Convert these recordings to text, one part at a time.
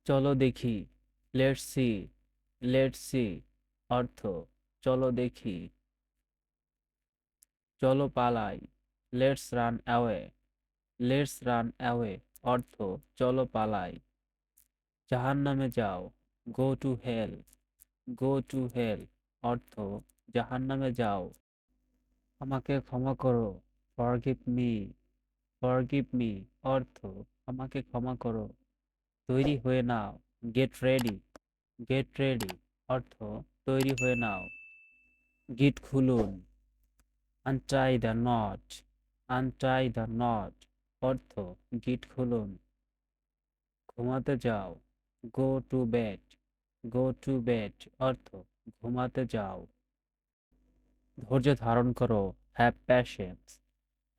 চলো দেখি, let's see, let's see অর্থ চলো দেখি, চলো পালাই, let's run away, let's run away অর্থ চলো পালাই। জাহান্নামে যাও, go to hell, go to hell অর্থ জাহান্নামে যাও। আমাকে ক্ষমা করো, ফরগিভ মি, ফরগিভ মি অর্থ আমাকে ক্ষমা করো। তৈরি হয়ে নাও, গেট রেডি, গেট রেডি অর্থ তৈরি হয়ে নাও। গিট খুলুন, আনটাই দ্য নট, আনটাই দ্য নট অর্থ গিট খুলুন। ঘুমাতে যাও, go to bed, go to bed অর্থ ঘুমাতে যাও। ধৈর্য ধারণ করো, হ্যাভ প্যাশেন্স,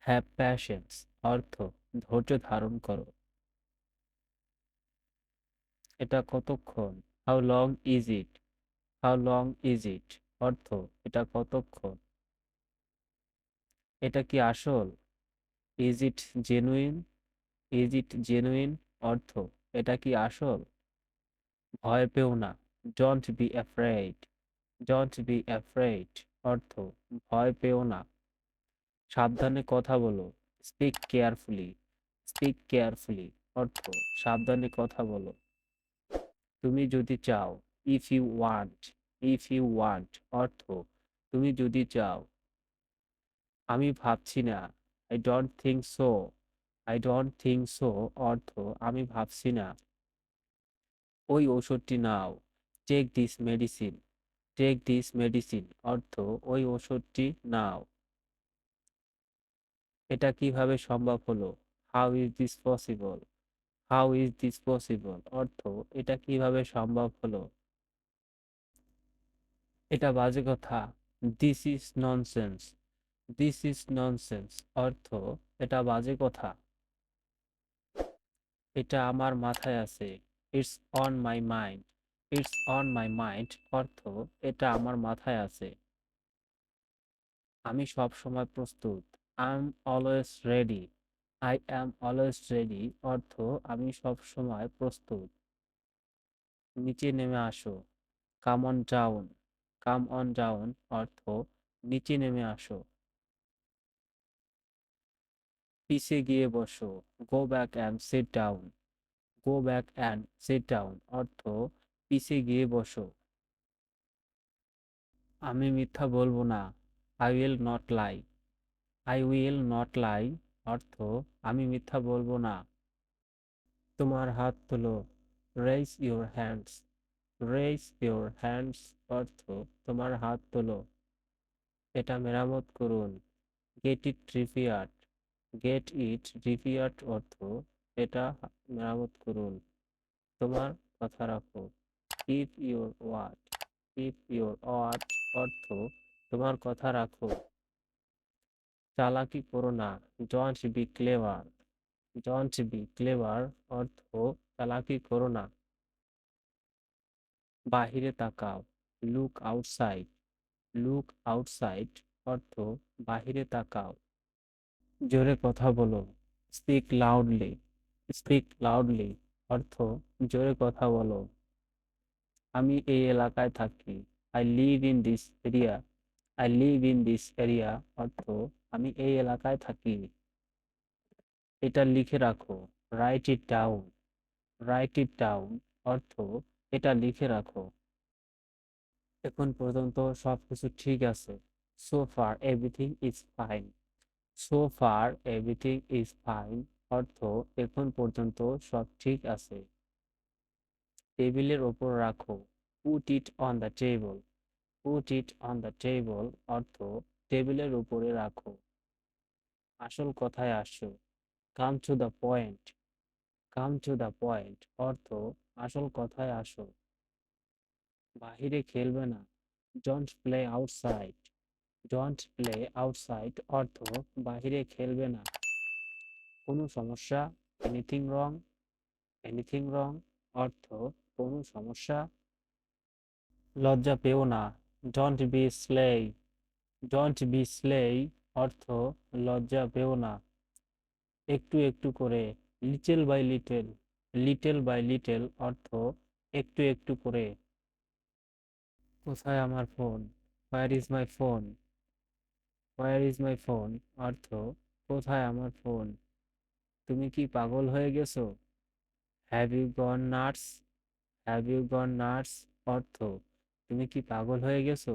হ্যাভ প্যাশেন্স অর্থ ধৈর্য ধারণ করো। এটা কতক্ষণ, how long is it, how long is it অর্থ এটা কতক্ষণ। এটা কি আসল, is it genuine, is it genuine অর্থ এটা কি আসল। ভয় পেও না, don't be afraid, don't be afraid অর্থ ভয় পেও না। সাবধানে কথা বলো, স্পিক কেয়ারফুলি, স্পিক কেয়ারফুলি অর্থ সাবধানে কথা বলো। তুমি যদি চাও, if you want, if you want অর্থ তুমি যদি চাও। আমি ভাবছি না, I don't think so, I don't think so অর্থ আমি ভাবছি না। ওই ওষুধটি নাও, take this medicine, take this medicine অর্থ ওই ওষুধটি নাও। এটা কিভাবে সম্ভব হলো, how is this possible, how is this possible অর্থ এটা কিভাবে সম্ভব হলো। এটা বাজে কথা, this is nonsense, this is nonsense অর্থ এটা বাজে কথা। এটা আমার মাথায় আছে, it's on my mind, it's on my mind অর্থ এটা আমার মাথায় আছে। আমি সব সময় প্রস্তুত, I am always ready, I am always ready অর্থ আমি সব সময় প্রস্তুত। নিচে নেমে আসো, come on down, come on down অর্থ নিচে নেমে আসো। পিছে গিয়ে বসো, go back and sit down, go back and sit down অর্থ পিছে গিয়ে বসো। আমি মিথ্যা বলবো না, I will not lie, I will not lie অর্থ আমি মিথ্যা বলবো না। তোমার হাত তোলো, raise your hands, raise your hands অর্থ তোমার হাত তোলো। এটা মেরামত করুন, get it repaired, get it repaired অর্থ এটা মেরামত করুন। তোমার কথা রাখো, keep your word, keep your word অর্থ তোমার কথা রাখো। চালাকি করো না, don't be clever, don't be clever অর্থ চালাকি করো না। বাহিরে তাকাও, লুক আউটসাইড, লুক আউটসাইড অর্থ বাহিরে তাকাও। জোরে কথা বলো, স্পিক লাউডলি, স্পিক লাউডলি অর্থ জোরে কথা বলো। আমি এই এলাকায় থাকি, I live in this area, I live in this area অর্থ আমি এই এলাকায় থাকি। এটা লিখে রাখো, right it down, right it down অর্থ এটা লিখে রাখো। এখন পর্যন্ত সবকিছু ঠিক আছে, so far everything is fine, so far everything is fine অর্থ এখন পর্যন্ত সব ঠিক আছে। টেবিলের ওপর রাখো, put it on the table, put it on the table অর্থ টেবিলের উপরে রাখো। আসল কথায় আসো, come to the point, come to the point অর্থ আসল কথায় আসো। বাহিরে খেলবে না, don't play outside, don't play outside অর্থ বাহিরে খেলবে না। কোনো সমস্যা, এনিথিং রং, এনিথিং রং অর্থ কোনো সমস্যা। লজ্জা পেও না, don't be slay, don't be slay অর্থ লজ্জা পেও না। একটু একটু করে, little by little, little by little অর্থ একটু একটু করে। কোথায় আমার ফোন? Where is my phone? Where is my phone অর্থ কোথায় আমার ফোন? তুমি কি পাগল হয়ে গেছো? Have you gone nuts? Have you gone nuts অর্থ তুমি কি পাগল হয়ে গেছো?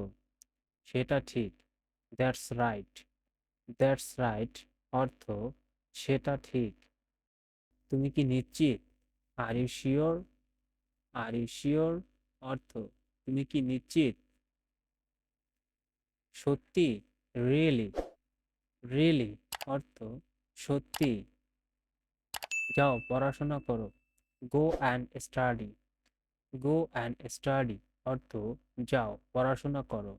সেটা ঠিক। That's right. দ্যাটস রাইট অর্থ সেটা ঠিক। তুমি কি নিশ্চিত? Are you sure? Are you sure অর্থ তুমি কি নিশ্চিত? সত্যি? রিয়েলি? রিয়েলি অর্থ সত্যি। যাও পড়াশোনা করো। Go and study. Go and study অর্থ যাও পড়াশোনা করো।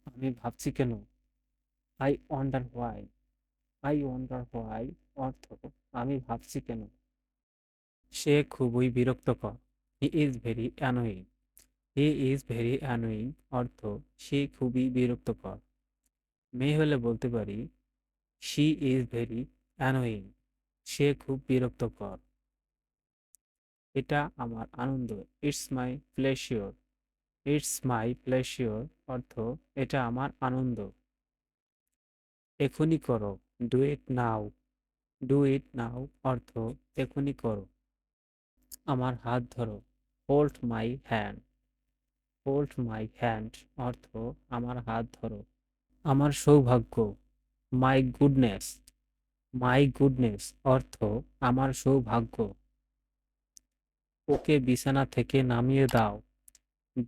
আমি ভাবছি কেন? I wonder why. I wonder why অর্থ আমি ভাবছি কেন। সে খুবই বিরক্তকর। He is very annoying. He is very annoying অর্থ সে খুবই বিরক্তকর। মেয়ে হলে বলতে পারি শি ইজ ভেরি অ্যানোয়িং। সে খুব বিরক্তকর। এটা আমার আনন্দ। It's my প্লেজিওর। ইটস মাই প্লেজিওর অর্থ এটা আমার আনন্দ। এখনই করো। Do it now. Do it নাও অর্থ এখনই করো। আমার হাত ধরো। Hold my hand. Hold my hand অর্থ আমার হাত ধরো। আমার সৌভাগ্য। My goodness. মাই গুডনেস অর্থ আমার সৌভাগ্য। ওকে বিছানা থেকে নামিয়ে দাও।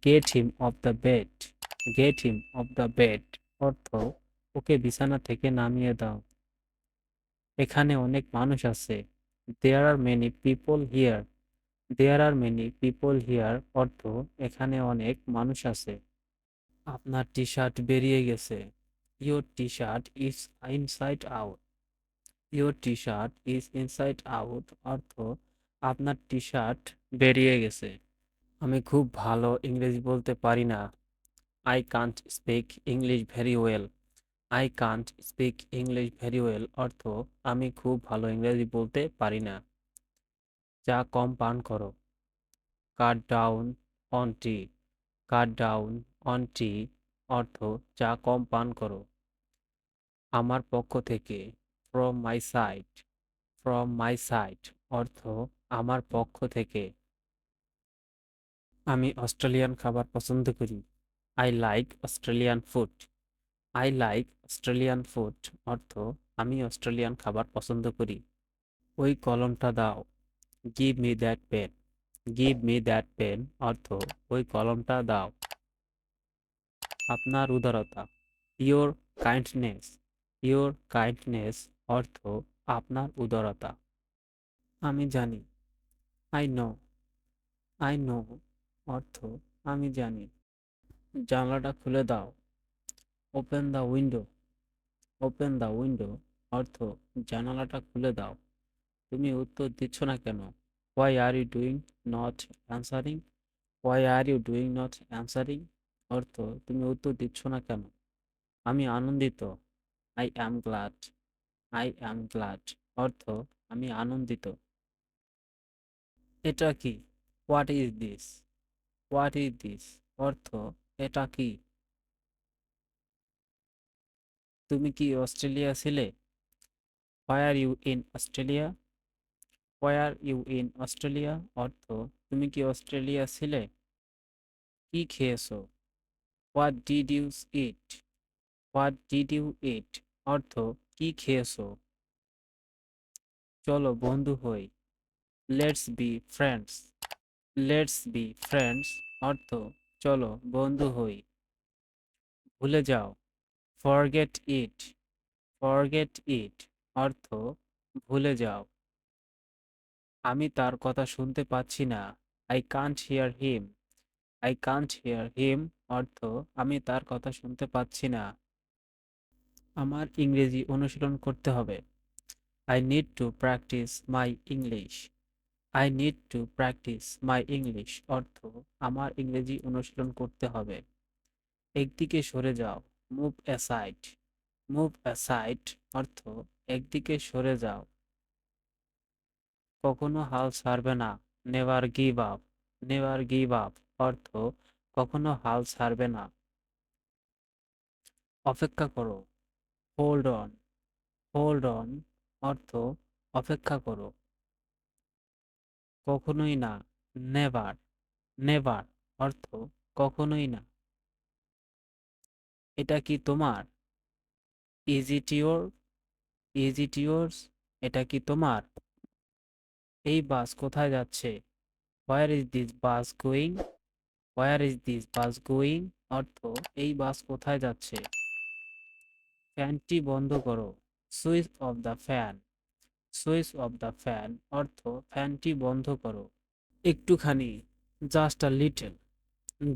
Get him of the bed. Get him of the bed অর্থ ওকে বিছানা থেকে নামিয়ে দাও। এখানে অনেক মানুষ আছে। There are many people here. There are many people here অর্থ এখানে অনেক মানুষ আছে। আপনার টি শার্ট বেরিয়ে গেছে। Your T shirt is inside out. Your T shirt is inside out অর্থ আপনার টি শার্ট বেরিয়ে গেছে। আমি খুব ভালো ইংরেজি বলতে পারি না। I Kant speak English very well. I can't speak English very well অর্থ আমি খুব ভালো ইংরেজি বলতে পারি না। চা কম পান করো। Cut down on tea. Cut down on tea অর্থ চা কম পান করো। আমার পক্ষ থেকে। From my side. From my side অর্থ আমার পক্ষ থেকে। আমি অস্ট্রেলিয়ান খাবার পছন্দ করি। I like Australian food. I like Australian food অর্থ আমি অস্ট্রেলিয়ান খাবার পছন্দ করি। ওই কলমটা দাও। Give me that pen. Give me that pen অর্থ ওই কলমটা দাও। আপনার উদারতা। Your kindness. ইয়োর কাইন্ডনেস অর্থ আপনার উদারতা। আমি জানি। I know. আই নো অর্থ আমি জানি। জানলাটা খুলে দাও। Open the window. Open the window অর্থ জানালাটা খুলে দাও। তুমি উত্তর দিচ্ছ না কেন? Why are you doing not answering? Why are you doing not answering অর্থ তুমি উত্তর দিচ্ছ না কেন? আমি আনন্দিত। I am glad. I am glad অর্থ আমি আনন্দিত। এটা কি? What is this? What is this অর্থ এটা কি? তুমি কি অস্ট্রেলিয়া ছিলে? Why are you in Australia? Where you in Australia অর্থ তুমি কি অস্ট্রেলিয়া ছিলে? কি খেয়েছো? What did you eat? What did you eat অর্থ কি খেয়েছো? চলো বন্ধু হই। Let's be friends. Let's be friends অর্থ চলো বন্ধু হই। ভুলে যাও। Forget it. ফরগেট ইট অর্থ ভুলে যাও। আমি তার কথা শুনতে পাচ্ছি না। I can't hear him. I can't hear him অর্থ আমি তার কথা শুনতে পাচ্ছি না। আমার ইংরেজি অনুশীলন করতে হবে। I need to practice my English. I need to practice my English অর্থ আমার ইংরেজি অনুশীলন করতে হবে। একদিকে সরে যাও। Move aside. মুভ অ্যাসাইড অর্থ একদিকে সরে যাও। কখনো হাল ছাড়বে না, never give up. Never give up অর্থ কখনো হাল ছাড়বে না। অপেক্ষা করো, হোল্ড অন। হোল্ড অন অর্থ অপেক্ষা করো। কখনোই না, নেভার। নেভার অর্থ কখনোই না। এটা কি তোমার? Is it your? Is it yours? এটা কি তোমার? এই বাস কোথায় যাচ্ছে? Where is this bus going? Where is this bus going অর্থ এই বাস কোথায় যাচ্ছে। ফ্যানটি বন্ধ করো, switch off the fan. Switch off the fan অর্থ ফ্যানটি বন্ধ করো। একটুখানি, just a little.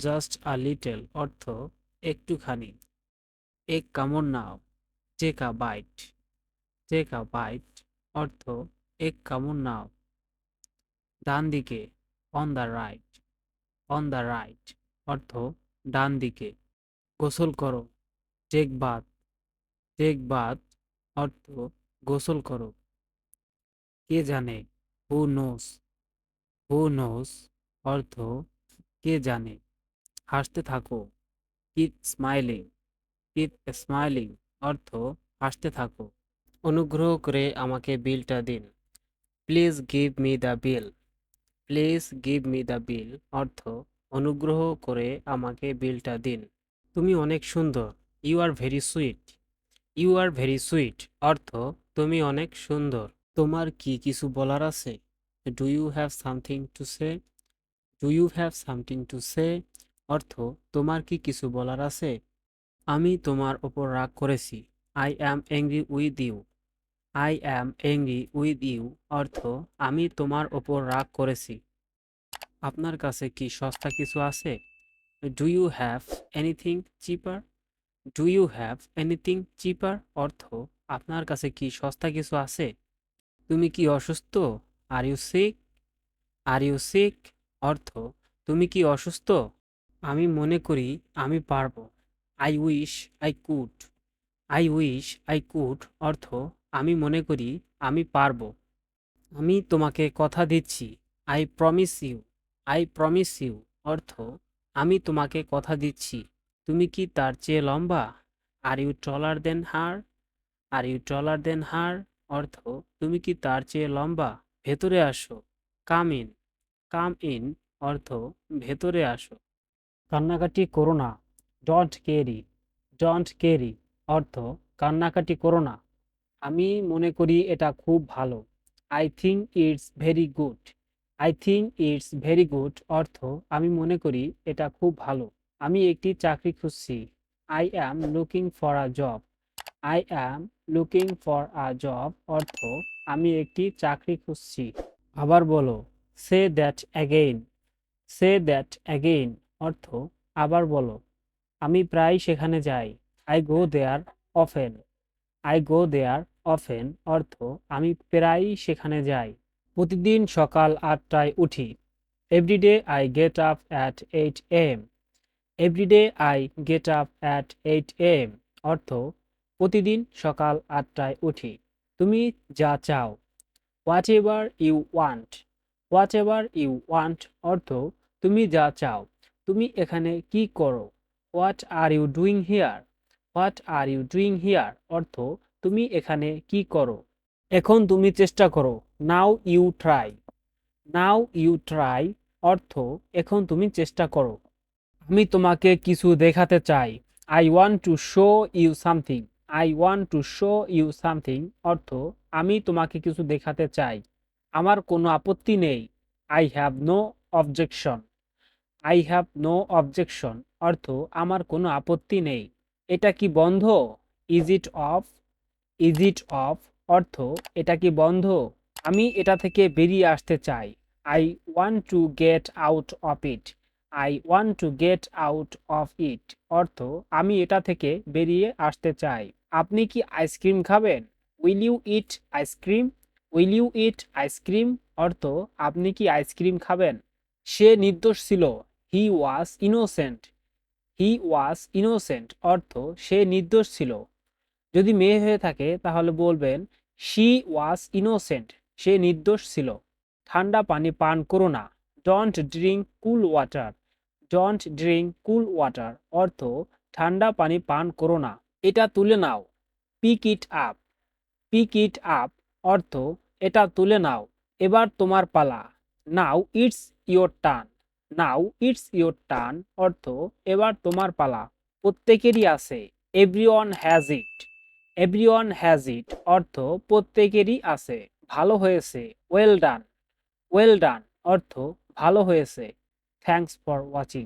Just a little অর্থ একটুখানি। এক কামড় নাও, take a bite. Take a bite অর্থ এক কামড় নাও। ডান দিকে, on the right. On the right অর্থ ডান দিকে। গোসল করো, টেক বাথ। টেক বাথ অর্থ গোসল করো। কে জানে, হু নোস। হু নোস অর্থ কে জানে। হাসতে থাকো, কিপ স্মাইলিং। কিপ স্মাইলিং অর্থ হাসতে থাকো। অনুগ্রহ করে আমাকে বিলটা দিন। Please give me the bill. Please give me the bill অর্থ অনুগ্রহ করে আমাকে বিলটা দিন। তুমি অনেক সুন্দর, you are very sweet. You are very sweet অর্থ তুমি অনেক সুন্দর। তোমার কি কিছু বলার আছে? Do you have something to say? Do you have something to say অর্থ তোমার কি কিছু বলার আছে? আমি তোমার ওপর রাগ করেছি। I am angry with you. I am angry with you অর্থ আমি তোমার ওপর রাগ করেছি। আপনার কাছে কি সস্তা কিছু আছে? Do you have anything cheaper? Do you have anything cheaper অর্থ আপনার কাছে কি সস্তা কিছু আছে? তুমি কি অসুস্থ? Are you sick? Are you sick অর্থ তুমি কি অসুস্থ? আমি মনে করি আমি পারবো। I wish I could. I wish I could অর্থ আমি মনে করি আমি পারবো। আমি তোমাকে কথা দিচ্ছি। I promise you. I promise you অর্থ আমি তোমাকে কথা দিচ্ছি। তুমি কি তার চেয়ে লম্বা? Are you trawler then her? Are you টলার দেন হার অর্থ তুমি কি তার চেয়ে লম্বা? ভেতরে আসো, কাম ইন। কাম ইন অর্থ ভেতরে আসো। কান্নাকাটি করো না, ডোন্ট কেরি। ডোন্ট কেরি অর্থ কান্নাকাটি করো না। আমি মনে করি এটা খুব ভালো। I think it's very good. I think it's very good অর্থ আমি মনে করি এটা খুব ভালো। আমি একটি চাকরি খুঁজছি। I am looking for a job. I am looking for a job অর্থ আমি একটি চাকরি খুঁজছি। আবার বলো, say that again. Say that again অর্থ আবার বলো। আমি প্রায় সেখানে যাই। I go there often. I go there often অর্থ আমি প্রায়ই সেখানে যাই। প্রতিদিন সকাল ৮টায় উঠি। Everyday I get up at 8 AM। Everyday I get up at 8 AM অর্থ প্রতিদিন সকাল ৮টায় উঠি। তুমি যা চাও। Whatever you want. Whatever you want অর্থ তুমি যা চাও। তুমি এখানে কি করো? What are you doing here. What are you doing here অর্থ তুমি এখানে কি করো? এখন তুমি চেষ্টা করো। Now you try. Now you try অর্থ এখন তুমি চেষ্টা করো। আমি তোমাকে কিছু দেখাতে চাই। I want to show you something. I want to show you something অর্থ আমি তোমাকে কিছু দেখাতে চাই। আমার কোনো আপত্তি নেই। I have no objection. I have no objection অর্থ আমার কোনো আপত্তি নেই। এটা কি বন্ধ? Is it off? Is it off অর্থ এটা কি বন্ধ? আমি এটা থেকে বেরিয়ে আসতে চাই। I want to get out of it. I want to get out of it অর্থ আমি এটা থেকে বেরিয়ে আসতে চাই। আপনি কি আইসক্রিম খাবেন? Will you eat ice cream? Will you eat ice cream অর্থ আপনি কি আইসক্রিম খাবেন? সে নির্দোষ ছিল। হি ওয়াজ ইনোসেন্ট। হি ওয়াজ ইনোসেন্ট অর্থ সে নির্দোষ ছিল। যদি মেয়ে হয়ে থাকে তাহলে বলবেন শি ওয়াজ ইনোসেন্ট। সে নির্দোষ ছিল। ঠান্ডা পানি পান করো না। Don't drink cool water. Don't drink cool water অর্থ ঠান্ডা পানি পান করো না। এটা তুলে নাও। Pick it up. Pick it up অর্থ এটা তুলে নাও, এবার তোমার পালা। Now it's your turn. Now it's your turn অর্থ এবার তোমার পালা। প্রত্যেকেরই আছে। Everyone has it. Everyone has it অর্থ প্রত্যেকেরই আছে। ভালো হয়েছে। Well done. ওয়েল ডান অর্থ ভালো হয়েছে। Thanks for watching.